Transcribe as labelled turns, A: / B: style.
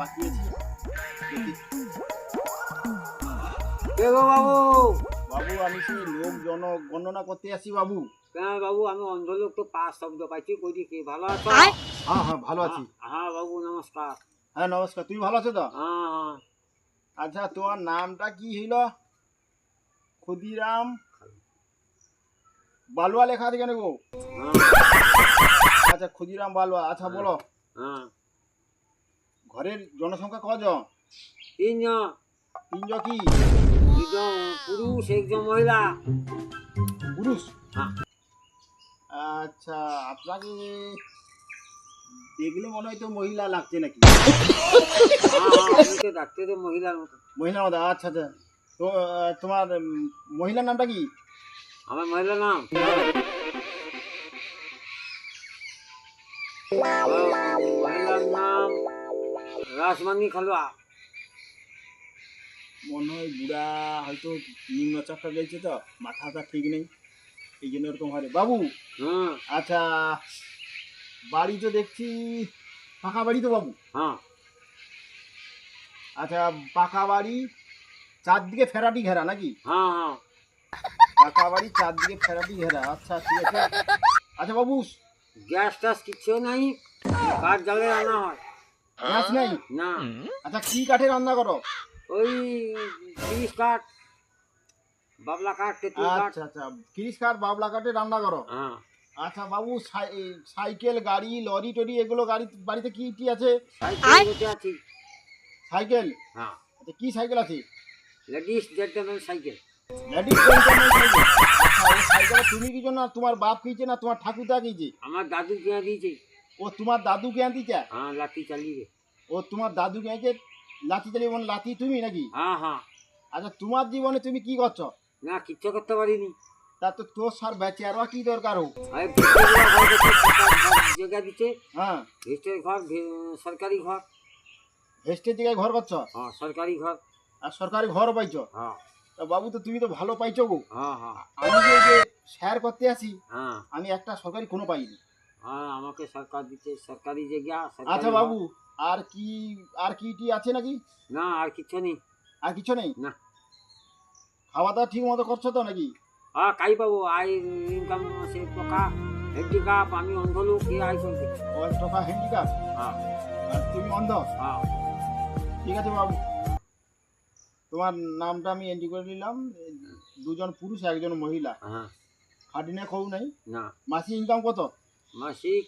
A: বাকি আছে দেখি।
B: কে গো বাবু?
A: বাবু আমি সেই লোক গণনা করতে আসি বাবু।
B: কেন বাবু, আমি অন্ধ লোক, তো পাঁচ শব্দ পাইছি, কইছি কি ভালো আছো?
A: হ্যাঁ হ্যাঁ ভালো আছি।
B: হ্যাঁ বাবু, নমস্কার।
A: হ্যাঁ নমস্কার, তুই ভালো আছো তো?
B: হ্যাঁ হ্যাঁ।
A: আচ্ছা তোমার নামটা কি হইল? ক্ষুদিরাম বালুয়া লেখা আছে কেন গো?
B: হ্যাঁ
A: আচ্ছা ক্ষুদিরাম বালুয়া, আচ্ছা বলো
B: হ্যাঁ।
A: ঘরের জনসংখ্যা কজন?
B: তিনজন।
A: তিনজন কি?
B: দুজন পুরুষ, একজন মহিলা।
A: পুরুষ?
B: হ্যাঁ
A: আচ্ছা আপনাকে দেখলে মনে হয় তো মহিলা লাগছে নাকি?
B: হ্যাঁ, আমি তো ডাকতে তো মহিলার মতো।
A: মহিলা মতো, আচ্ছা আচ্ছা। তো তোমার মহিলার নামটা কি?
B: আমার মহিলার নাম, মহিলার নাম রাসমানি খালুয়া।
A: মনে হয় বুড়া, হয়তো নিম্নচাপটা রয়েছে তো, মাথাটা ঠিক নেই, এই জন্য এরকম হয় রে। বাবু
B: হ্যাঁ
A: আচ্ছা, বাড়ি তো দেখছি পাকা বাড়ি তো বাবু?
B: হ্যাঁ
A: আচ্ছা পাকা বাড়ি, চারদিকে ফেরাটি ঘেরা নাকি?
B: হ্যাঁ হ্যাঁ।
A: পাকা বাড়ি চারদিকে ফেরাটি ঘেরা, আচ্ছা ঠিক আছে। আচ্ছা বাবু
B: গ্যাস ট্যাস কিচ্ছু নাই, কাঠ জ্বালে রান্না হয়।
A: গ্যাস নেই?
B: না,
A: আচ্ছা কি কাঠে রান্না করো?
B: ওই 30 কাঠ, বাবলা কাঠ, তেঁতুল কাঠ।
A: আচ্ছা আচ্ছা, কিরিশ কাঠ বাবলা কাঠে রান্না করো।
B: হ্যাঁ,
A: আচ্ছা বাবু সাইকেল গাড়ি লরি টরি এগুলো গাড়ি বাড়িতে কি কি আছে?
B: সাইকেল বসে আছি।
A: সাইকেল?
B: হ্যাঁ,
A: আচ্ছা কি সাইকেল আছে?
B: Ladies gentleman cycle.
A: Ladies gentleman cycle. আচ্ছা এই সাইকেল তুমি কিছো না তোমার বাপ কিছে না তোমার ঠাকুরদা কিছে?
B: আমার দাদু কিনে দিয়েছে।
A: ও তোমার দাদু কে আনতিছে?
B: হ্যাঁ, লাঠি চালিয়ে।
A: ও তোমার দাদু কে আনছে? লাঠি চালিয়ে মানে লাঠি তুমি নাকি?
B: হ্যাঁ হ্যাঁ।
A: আচ্ছা তোমার জীবনে তুমি কি করছো?
B: না, কিচ্ছু করতে পারিনি।
A: তা তো তোর সার বেঁচে আর কি দরকার হোক?
B: আমি ভিক্টোরিয়া ঘর করতে, সরকার ঘর জায়গা দিচ্ছে।
A: হ্যাঁ
B: ভিক্টোরিয়া ঘর, সরকারি ঘর।
A: ভেস্টের জায়গায় ঘর করছো?
B: হ্যাঁ, সরকারি ঘর।
A: আর সরকারি ঘর পাইছো?
B: হ্যাঁ
A: তা বাবু তো তুমি তো ভালো পাইছো গো।
B: হ্যাঁ হ্যাঁ
A: আমি যে এই যে শেয়ার করতে আসি,
B: হ্যাঁ
A: আমি একটা সরকারি কোনো পাইনি।
B: হ্যাঁ, আমাকে সরকার দিচ্ছে সরকারি জায়গা, সরকারি
A: আচ্ছা
B: ঘর।
A: বাবু আর কি, আর কি টি আছে নাকি?
B: না, আর কিচ্ছু নেই।
A: আর কিছু নেই?
B: না।
A: খাওয়া দাওয়া ঠিক মতো করছো তো নাকি?
B: হ্যাঁ, কাই পাবো আই, ইনকাম সে টাকা হ্যান্ডিক্যাপ, আমি অন্ধ লোক, কে আই করবে?
A: ও টাকা হ্যান্ডিক্যাপ
B: হ্যাঁ
A: আর তুমি অন্ধ?
B: হ্যাঁ
A: ঠিক আছে বাবু, তোমার নামটা আমি এন্ট্রি করে নিলাম। দুজন পুরুষ একজন মহিলা,
B: হ্যাঁ।
A: খাটিনে খৌ নাই।
B: না,
A: মাসি ইনকাম কত?
B: মাসিক